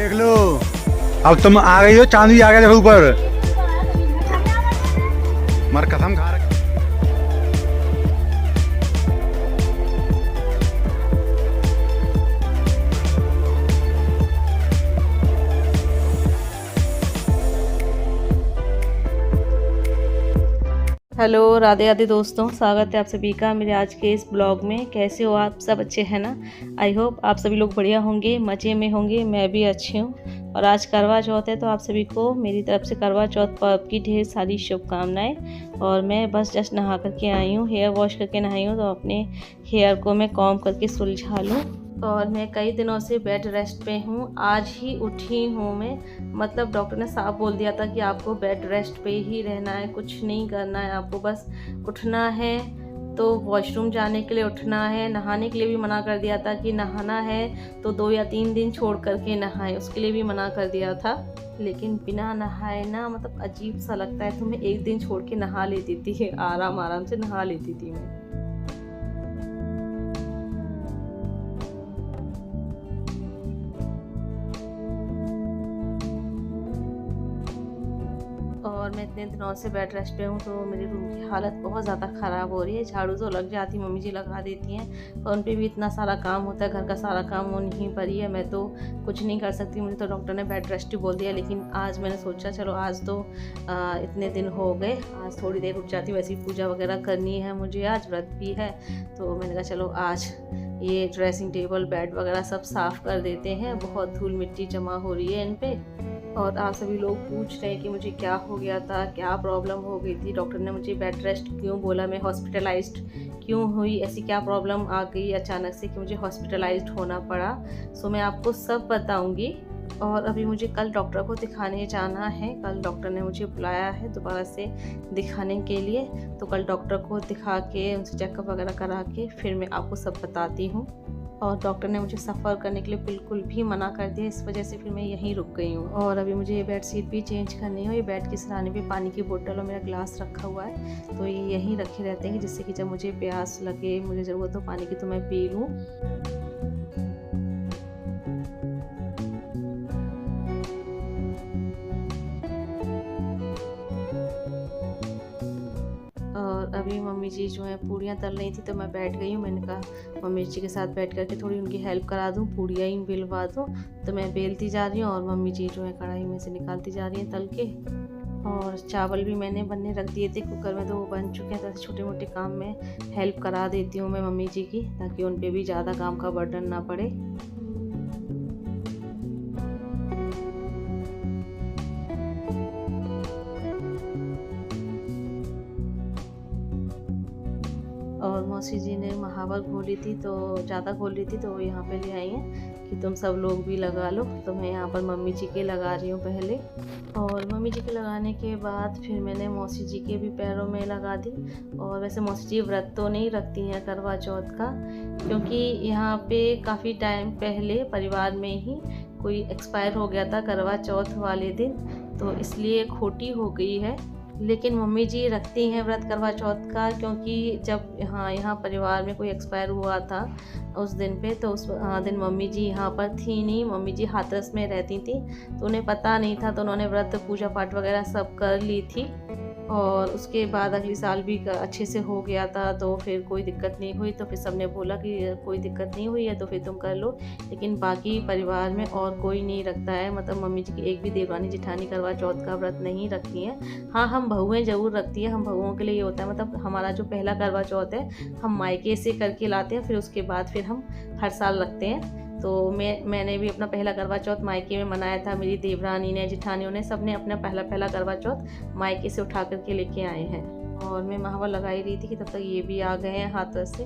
देख लो, अब तुम आ गई हो, चांद भी आ गया देखो ऊपर। मर कसम खा रखे। हेलो, राधे राधे दोस्तों, स्वागत है आप सभी का मेरे आज के इस ब्लॉग में। कैसे हो आप सब? अच्छे हैं ना? आई होप आप सभी लोग बढ़िया होंगे, मज़े में होंगे। मैं भी अच्छी हूँ। और आज करवा चौथ है, तो आप सभी को मेरी तरफ से करवा चौथ पर्व की ढेर सारी शुभकामनाएं। और मैं बस जस्ट नहा करके आई हूँ, हेयर वॉश करके नहाई हूँ, तो अपने हेयर को मैं कॉम्ब करके सुलझा लूँ। और मैं कई दिनों से बेड रेस्ट पे हूँ, आज ही उठी हूँ मैं। मतलब डॉक्टर ने साफ बोल दिया था कि आपको बेड रेस्ट पे ही रहना है, कुछ नहीं करना है, आपको बस उठना है तो वॉशरूम जाने के लिए उठना है। नहाने के लिए भी मना कर दिया था कि नहाना है तो 2 या 3 दिन छोड़ करके नहाए, उसके लिए भी मना कर दिया था। लेकिन बिना नहाए ना मतलब अजीब सा लगता है, तो मैं एक दिन छोड़ के नहा लेती थी, आराम आराम से नहा लेती थी मैं। और मैं इतने दिनों से बेड रेस्ट पे हूँ, तो मेरे रूम की हालत बहुत ज़्यादा ख़राब हो रही है। झाड़ू तो लग जाती, मम्मी जी लगा देती हैं, और उन पे भी इतना सारा काम होता है, घर का सारा काम उन्हीं पर ही है। मैं तो कुछ नहीं कर सकती, मुझे तो डॉक्टर ने बेड रेस्ट ही बोल दिया। लेकिन आज मैंने सोचा चलो आज तो इतने दिन हो गए, आज थोड़ी देर रुक जाती। वैसे ही पूजा वगैरह करनी है मुझे, आज व्रत भी है, तो मैंने कहा चलो आज ये ड्रेसिंग टेबल, बेड वगैरह सब साफ़ कर देते हैं। बहुत धूल मिट्टी जमा हो रही है इन पर। और आप सभी लोग पूछ रहे हैं कि मुझे क्या हो गया था, क्या प्रॉब्लम हो गई थी, डॉक्टर ने मुझे बेड रेस्ट क्यों बोला, मैं हॉस्पिटलाइज्ड क्यों हुई, ऐसी क्या प्रॉब्लम आ गई अचानक से कि मुझे हॉस्पिटलाइज्ड होना पड़ा। सो मैं आपको सब बताऊंगी। और अभी मुझे कल डॉक्टर को दिखाने जाना है, कल डॉक्टर ने मुझे बुलाया है दोबारा से दिखाने के लिए। तो कल डॉक्टर को दिखा के उनसे चेकअप वगैरह करा के फिर मैं आपको सब बताती हूँ। और डॉक्टर ने मुझे सफ़र करने के लिए बिल्कुल भी मना कर दिया, इस वजह से फिर मैं यहीं रुक गई हूँ। और अभी मुझे ये बेड शीट भी चेंज करनी है। ये बेड के सिरहाने पे पानी की बोतल और मेरा ग्लास रखा हुआ है, तो ये यहीं रखे रहते हैं जिससे कि जब मुझे प्यास लगे, मुझे ज़रूरत हो पानी की, तो मैं पी लूँ। और अभी मम्मी जी जो है पूड़ियाँ तल रही थी, तो मैं बैठ गई हूँ। मैंने कहा मम्मी जी के साथ बैठ करके थोड़ी उनकी हेल्प करा दूँ, पूड़ियाँ ही बेलवा दूँ। तो मैं बेलती जा रही हूँ और मम्मी जी जो है कढ़ाई में से निकालती जा रही हैं तल के। और चावल भी मैंने बनने रख दिए थे कुकर में, तो वो बन चुके हैं। तो छोटे मोटे काम में हेल्प करा देती हूँ मैं मम्मी जी की, ताकि उन पर भी ज़्यादा काम का बर्डन ना पड़े। और मौसी जी ने महावर घोली थी, तो ज़्यादा घोल रही थी, तो वो यहाँ पे ले आई हैं कि तुम सब लोग भी लगा लो। तो मैं यहाँ पर मम्मी जी के लगा रही हूँ पहले, और मम्मी जी के लगाने के बाद फिर मैंने मौसी जी के भी पैरों में लगा दी। और वैसे मौसी जी व्रत तो नहीं रखती हैं करवा चौथ का, क्योंकि यहाँ पे काफ़ी टाइम पहले परिवार में ही कोई एक्सपायर हो गया था करवा चौथ वाले दिन, तो इसलिए खोटी हो गई है। लेकिन मम्मी जी रखती हैं व्रत करवा चौथ का, क्योंकि जब यहाँ परिवार में कोई एक्सपायर हुआ था उस दिन पे, तो उस दिन मम्मी जी यहाँ पर थी नहीं, मम्मी जी हाथरस में रहती थी, तो उन्हें पता नहीं था, तो उन्होंने व्रत पूजा पाठ वगैरह सब कर ली थी। और उसके बाद अगले साल भी अच्छे से हो गया था, तो फिर कोई दिक्कत नहीं हुई। तो फिर सबने बोला कि कोई दिक्कत नहीं हुई है तो फिर तुम कर लो। लेकिन बाकी परिवार में और कोई नहीं रखता है, मतलब मम्मी जी की एक भी देवरानी जेठानी करवा चौथ का व्रत नहीं रखती हैं। हाँ, हम बहुएं ज़रूर रखती हैं। हम बहुओं के लिए ये होता है, मतलब हमारा जो पहला करवा चौथ है हम मायके से करके लाते हैं, फिर उसके बाद फिर हम हर साल रखते हैं। तो मैंने भी अपना पहला करवा चौथ मायके में मनाया था। मेरी देवरानी ने, जेठानियों ने, सब ने अपना पहला करवा चौथ मायके से उठा करके लेके आए हैं। और मैं महावर लगाई रही थी कि तब तक ये भी आ गए हैं हाथरस से।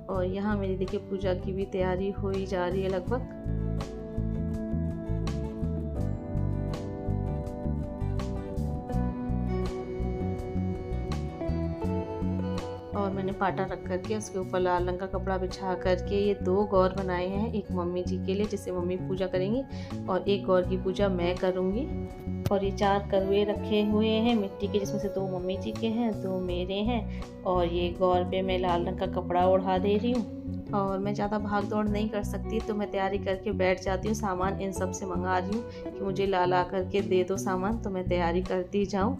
और यहाँ मेरी देखिए पूजा की भी तैयारी हो ही जा रही है लगभग। और मैंने पाटा रख करके उसके ऊपर लाल रंग का कपड़ा बिछा करके ये 2 गौर बनाए हैं, एक मम्मी जी के लिए जिससे मम्मी पूजा करेंगी, और एक गौर की पूजा मैं करूँगी। और ये 4 करवे रखे हुए हैं मिट्टी के, जिसमें से 2 मम्मी जी के हैं, 2 मेरे हैं। और ये गौर पे मैं लाल रंग का कपड़ा ओढ़ा दे रही हूँ। और मैं ज़्यादा भाग दौड़ नहीं कर सकती, तो मैं तैयारी करके बैठ जाती हूँ। सामान इन सब से मंगा रही हूँ कि मुझे ला करके दे दो सामान, तो मैं तैयारी करती जाऊँ।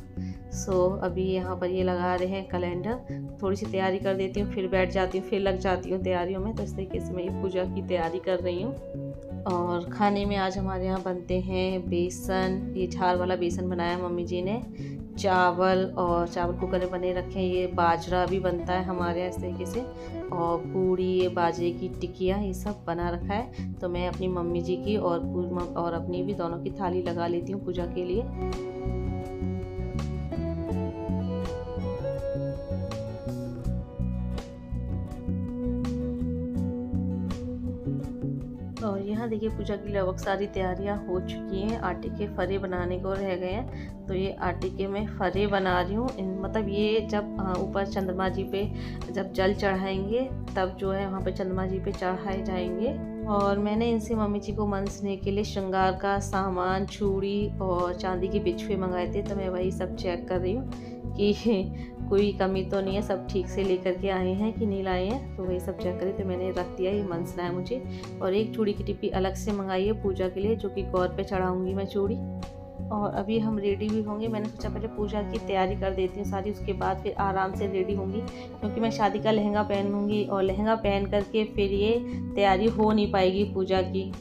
अभी यहाँ पर ये लगा रहे हैं कैलेंडर, थोड़ी सी तैयारी कर देती हूँ, फिर बैठ जाती हूँ, फिर लग जाती हूँ तैयारियों में। तो इस तरीके से मैं ये पूजा की तैयारी कर रही हूँ। और खाने में आज हमारे यहाँ बनते हैं बेसन, ये झार वाला बेसन बनाया मम्मी जी ने, चावल कुकर में बने रखे हैं। ये बाजरा भी बनता है हमारे यहाँ इस तरीके से, और पूड़ी, ये बाजरे की टिकिया, ये सब बना रखा है। तो मैं अपनी मम्मी जी की और अपनी भी दोनों की थाली लगा लेती हूँ पूजा के लिए। और यहाँ देखिए पूजा की लगभग सारी तैयारियाँ हो चुकी हैं। आटे के फरे बनाने को रह गए हैं, तो ये आटे के मैं फरे बना रही हूँ। मतलब ये जब ऊपर चंद्रमा जी पे जब जल चढ़ाएंगे, तब जो है वहाँ पे चंद्रमा जी पे चढ़ाए जाएंगे। और मैंने इनसे मम्मी जी को मनसने के लिए श्रृंगार का सामान, चूड़ी और चांदी के बिछुए मंगाए थे। तो मैं वही सब चेक कर रही हूँ कि कोई कमी तो नहीं है, सब ठीक से लेकर के आए हैं कि नहीं लाए हैं। तो वही सब चेक करी, तो मैंने रख दिया, ये मनसना है मुझे। और एक चूड़ी की टिप्पी अलग से मंगाई है पूजा के लिए, जो कि गौर पे चढ़ाऊंगी मैं चूड़ी। और अभी हम रेडी भी होंगे। मैंने सोचा पहले पूजा की तैयारी कर देती हूँ सारी, उसके बाद फिर आराम से रेडी होंगी, क्योंकि मैं शादी का लहंगा पहनूंगी और लहंगा पहन करके फिर ये तैयारी हो नहीं पाएगी पूजा की।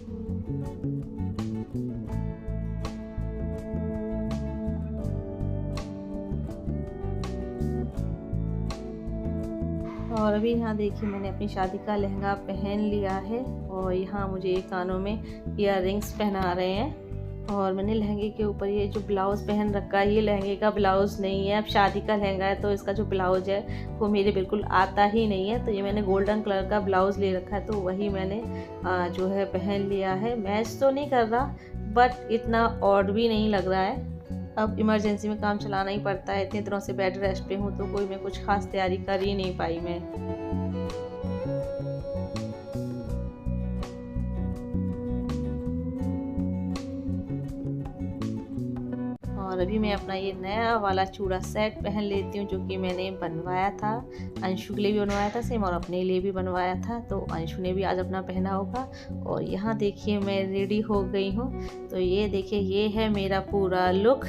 और अभी यहाँ देखिए मैंने अपनी शादी का लहंगा पहन लिया है, और यहाँ मुझे कानों में इयररिंग्स पहना रहे हैं। और मैंने लहंगे के ऊपर ये जो ब्लाउज़ पहन रखा है, ये लहंगे का ब्लाउज़ नहीं है, अब शादी का लहंगा है, तो इसका जो ब्लाउज़ है वो मेरे बिल्कुल आता ही नहीं है। तो ये मैंने गोल्डन कलर का ब्लाउज़ ले रखा है, तो वही मैंने जो है पहन लिया है। मैच तो नहीं कर रहा, बट इतना ऑड भी नहीं लग रहा है। अब इमरजेंसी में काम चलाना ही पड़ता है, इतने दिनों से बेड रेस्ट पे हूँ, तो कोई मैं कुछ खास तैयारी कर ही नहीं पाई मैं। और अभी मैं अपना ये नया वाला चूड़ा सेट पहन लेती हूँ, जो कि मैंने बनवाया था, अंशु के लिए भी बनवाया था सेम, और अपने लिए भी बनवाया था। तो अंशु ने भी आज अपना पहना होगा। और यहाँ देखिए मैं रेडी हो गई हूँ। तो ये देखिए, ये है मेरा पूरा लुक।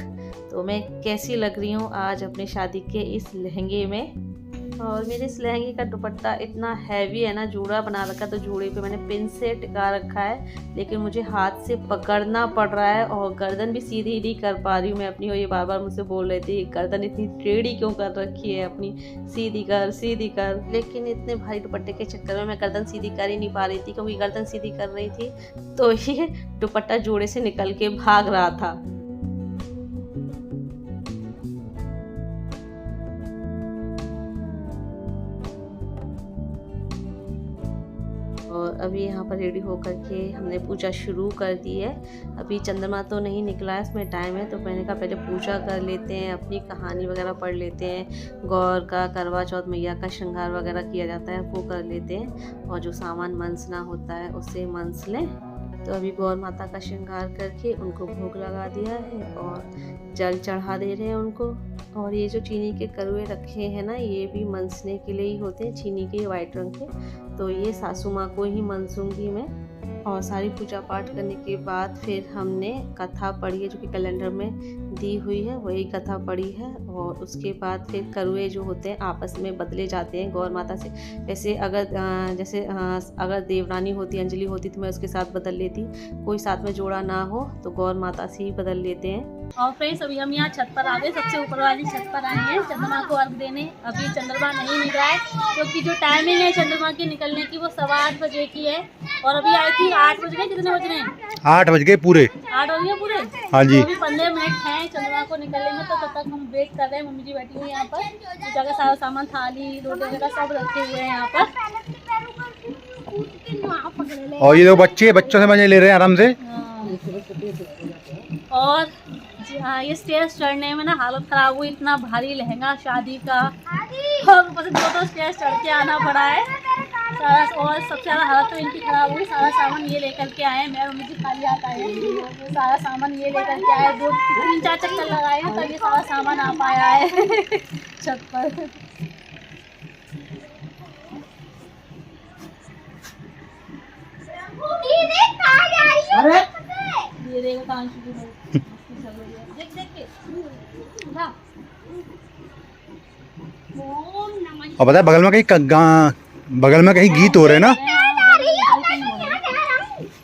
तो मैं कैसी लग रही हूँ आज अपनी शादी के इस लहंगे में। और मेरे इस लहंगे का दुपट्टा इतना हैवी है ना, जूड़ा बना रखा है, तो जूड़े पे मैंने पिन से टिका रखा है, लेकिन मुझे हाथ से पकड़ना पड़ रहा है, और गर्दन भी सीधी नहीं कर पा रही हूँ मैं अपनी। और ये बार बार मुझसे बोल रहे थे, गर्दन इतनी टेढ़ी क्यों कर रखी है अपनी, सीधी कर सीधी कर। लेकिन इतने भारी दुपट्टे के चक्कर में मैं गर्दन सीधी कर ही नहीं पा रही थी, क्योंकि गर्दन सीधी कर रही थी तो ये दुपट्टा जोड़े से निकल के भाग रहा था। और अभी यहाँ पर रेडी होकर के हमने पूजा शुरू कर दी है। अभी चंद्रमा तो नहीं निकला है, इसमें टाइम है, तो मैंने कहा पहले पूजा कर लेते हैं, अपनी कहानी वगैरह पढ़ लेते हैं, गौर का, करवा चौथ मैया का श्रृंगार वगैरह किया जाता है, वो कर लेते हैं, और जो सामान मनसना होता है उसे मनस लें। तो अभी गौर माता का श्रृंगार करके उनको भोग लगा दिया है, और जल चढ़ा दे रहे हैं उनको। और ये जो चीनी के करुए रखे हैं ना, ये भी मनसने के लिए ही होते हैं, चीनी के, वाइट रंग के। तो ये सासू माँ को ही मनसूंगी मैं। और सारी पूजा पाठ करने के बाद फिर हमने कथा पढ़ी है, जो कि कैलेंडर में दी हुई है, वही कथा पढ़ी है। और उसके बाद फिर करुए जो होते हैं आपस में बदले जाते हैं गौर माता से। वैसे अगर देवरानी होती, अंजलि होती, तो मैं उसके साथ बदल लेती, कोई साथ में जोड़ा ना हो तो गौर माता से ही बदल लेते हैं। और फ्रेंड्स अभी हम यहाँ छत पर आ गए, सबसे ऊपर वाली छत पर आए हैं चंद्रमा को अर्घ देने। अभी चंद्रमा नहीं निकला है, क्योंकि जो टाइमिंग है चंद्रमा की निकलने की वो 8:15 बजे की है। और अभी आई थी 8 बज गए, कितने बज रहे हैं? 8 बज गए पूरे। 8 बज गए पूरे। हाँ जी। तो अभी 15 मिनट हैं चंद्रमा को निकलने में, तो तब तक हम वेट कर रहे हैं। मम्मी जी बैठी हुई है यहाँ पर, पूजा का सारा सामान, थाली, रोटी वगैरह सब रखे हुए हैं यहाँ पर। और ये दो बच्चों से मजे ले रहे हैं आराम से। और हाँ, ये स्टेज चढ़ने में ना हालत खराब हुई, इतना भारी लहंगा शादी का, और ऊपर से 2 स्टेज चढ़ के आना पड़ा है सारा। और सबसे ज़्यादा हालत तो इनकी खराब हुई, सारा सामान ये लेकर के आए, मैं मम्मी जी खाली आता है, सारा सामान ये लेकर के आए, 2-3-4 चक्कर लगाए हैं तब ये सारा सामान आ पाया है छत पर। अरे ये देखो कांच की देख देख के उठा। ओम नमः और पता है बगल में कहीं गीत हो रहे हैं ना।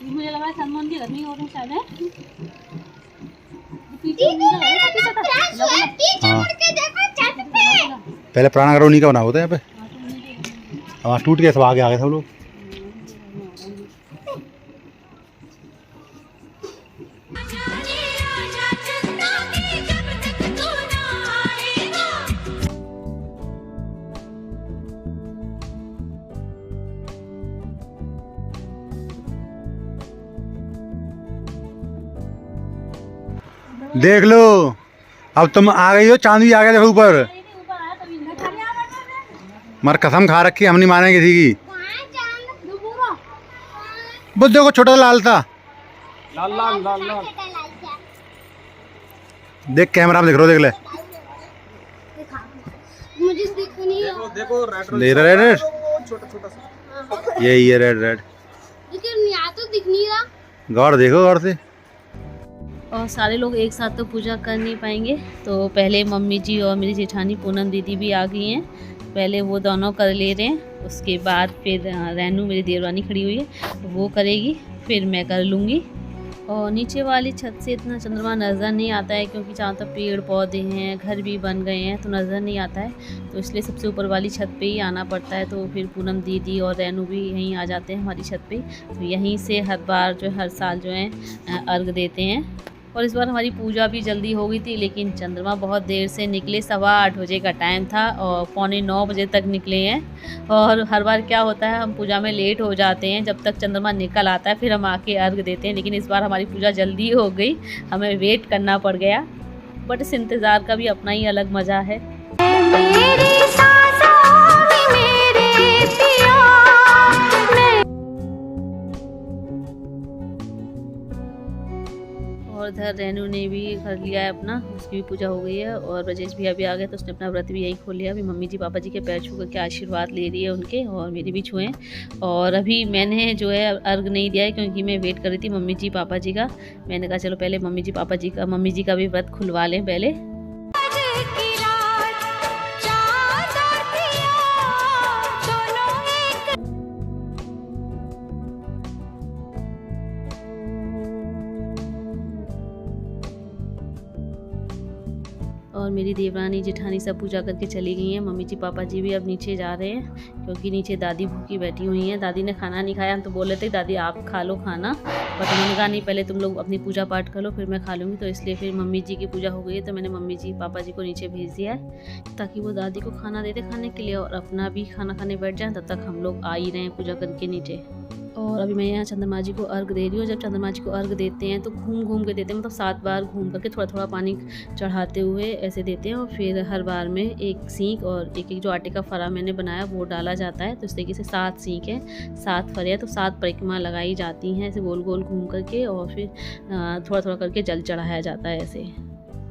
मुझे लगा सलमान की घर में हो रहे शायद है। पीछे हाँ पहले पुराना घर उन्हीं का बना होता है यहाँ पे। वहाँ टूट गया सब आगे आ गए सब लोग। देख लो अब तुम आ गई हो, चांदी आ गया देखो ऊपर। ऊपर आया तभी ना खा लिया मर कसम खा रखी हम नहीं मानेंगे किसी की। बस देखो छोटा लाल था। लाल लाल लाल लाल देख कैमरा में देख रो देख ले। मुझे दिख नहीं रहा। देखो रेड ले रहा रेड छोटा छोटा सा यही है रेड रेड। लेकिन यहाँ तो दिख नहीं रहा। गौर देखो गौर से। और सारे लोग एक साथ तो पूजा कर नहीं पाएंगे, तो पहले मम्मी जी और मेरी जेठानी पूनम दीदी भी आ गई हैं। पहले वो दोनों कर ले रहे हैं, उसके बाद फिर रेनू मेरी देवरानी खड़ी हुई है वो करेगी, फिर मैं कर लूँगी। और नीचे वाली छत से इतना चंद्रमा नज़र नहीं आता है क्योंकि चारों तरफ पेड़ पौधे हैं, घर भी बन गए हैं तो नज़र नहीं आता है, तो इसलिए सबसे ऊपर वाली छत पे ही आना पड़ता है। तो फिर पूनम दीदी और रेनू भी यहीं आ जाते हैं हमारी छत पे, तो यहीं से हर बार जो हर साल जो है अर्घ देते हैं। और इस बार हमारी पूजा भी जल्दी हो गई थी, लेकिन चंद्रमा बहुत देर से निकले। 8:15 बजे का टाइम था और 8:45 बजे तक निकले हैं। और हर बार क्या होता है हम पूजा में लेट हो जाते हैं, जब तक चंद्रमा निकल आता है फिर हम आके अर्घ देते हैं। लेकिन इस बार हमारी पूजा जल्दी हो गई, हमें वेट करना पड़ गया, बट इस इंतज़ार का भी अपना ही अलग मज़ा है। और इधर रेनू ने भी कर लिया है अपना, उसकी भी पूजा हो गई है। और ब्रजेश भी अभी आ गया तो उसने अपना व्रत भी यही खोल लिया। अभी मम्मी जी पापा जी के पैर छू करके आशीर्वाद ले रही है उनके, और मेरे भी छुए। और अभी मैंने जो है अर्घ नहीं दिया है क्योंकि मैं वेट कर रही थी मम्मी जी पापा जी का। मैंने कहा चलो पहले मम्मी जी पापा जी का, मम्मी जी का भी व्रत खुलवा लें पहले। और मेरी देवरानी जेठानी सब पूजा करके चली गई हैं। मम्मी जी पापा जी भी अब नीचे जा रहे हैं क्योंकि नीचे दादी भूखी बैठी हुई हैं। दादी ने खाना नहीं खाया, हम तो बोल रहे थे दादी आप खा लो खाना, बट उन्होंने कहा नहीं पहले तुम लोग अपनी पूजा पाठ कर लो फिर मैं खा लूँगी। तो इसलिए फिर मम्मी जी की पूजा हो गई है, तो मैंने मम्मी जी पापा जी को नीचे भेज दिया है ताकि वो दादी को खाना दे दे खाने के लिए और अपना भी खाना खाने बैठ जाएँ, तब तक हम लोग आ ही रहे हैं पूजा करके नीचे। और अभी मैं यहाँ चंद्रमा जी को अर्घ दे रही हूँ। जब चंद्रमा जी को अर्घ देते हैं तो घूम घूम के देते हैं, मतलब 7 बार घूम करके थोड़ा थोड़ा पानी चढ़ाते हुए ऐसे देते हैं। और फिर हर बार में एक सींक और एक एक जो आटे का फरा मैंने बनाया वो डाला जाता है। तो इस तरीके से 7 सींक है, 7 फरे हैं, तो 7 परिक्रमा लगाई जाती हैं ऐसे गोल गोल घूम करके, और फिर थोड़ा थोड़ा करके जल चढ़ाया जाता है ऐसे।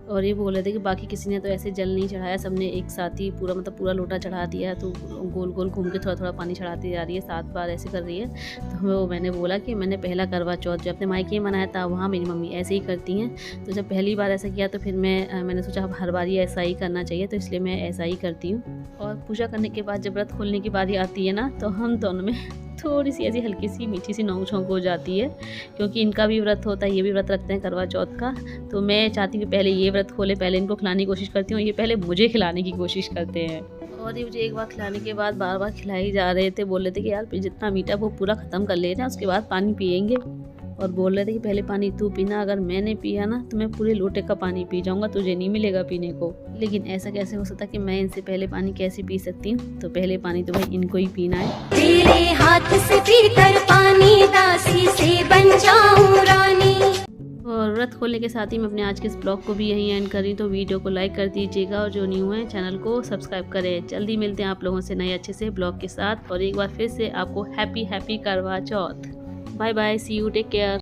और ये बोल रहे थे कि बाकी किसी ने तो ऐसे जल नहीं चढ़ाया, सबने एक साथ ही पूरा मतलब पूरा लोटा चढ़ा दिया, तो गोल गोल घूम के थोड़ा थोड़ा पानी चढ़ाती जा रही है, 7 बार ऐसे कर रही है। तो मैंने बोला कि मैंने पहला करवा चौथ जो अपने मायके मनाया था वहाँ मेरी मम्मी ऐसे ही करती हैं, तो जब पहली बार ऐसा किया तो फिर मैंने सोचा अब हर बार ही ऐसा ही करना चाहिए, तो इसलिए मैं ऐसा ही करती हूँ। और पूजा करने के बाद जब व्रत खोलने की बारी आती है ना, तो हम दोनों में थोड़ी सी ऐसी हल्की सी मीठी सी नोक झोंक हो जाती है, क्योंकि इनका भी व्रत होता है, ये भी व्रत रखते हैं करवा चौथ का। तो मैं चाहती हूँ कि पहले ये व्रत खोले, पहले इनको खिलाने की कोशिश करती हूँ, ये पहले मुझे खिलाने की कोशिश करते हैं। और ये मुझे एक बार खिलाने के बाद बार बार खिलाई जा रहे थे, बोल रहे थे कि यार जितना मीठा वो पूरा ख़त्म कर ले रहे हैं, उसके बाद पानी पियेंगे। और बोल रहे थे कि पहले पानी तू पीना, अगर मैंने पिया ना तो मैं पूरे लोटे का पानी पी जाऊंगा, तुझे नहीं मिलेगा पीने को। लेकिन ऐसा कैसे हो सकता कि मैं इनसे पहले पानी कैसे पी सकती हूँ, तो पहले पानी तो भाई इनको ही पीना है। तेरे हाथ से पीकर पानी दासी से बन जाऊं रानी। और व्रत खोलने के साथ ही मैं अपने आज के इस ब्लॉग को भी यहीं एंड कर रही हूँ, तो वीडियो को लाइक कर दीजिएगा और जो न्यू है चैनल को सब्सक्राइब करें। जल्दी मिलते हैं आप लोगों से नए अच्छे से ब्लॉग के साथ, और एक बार फिर से आपको happy Karva Chauth. Bye bye, see you, take care.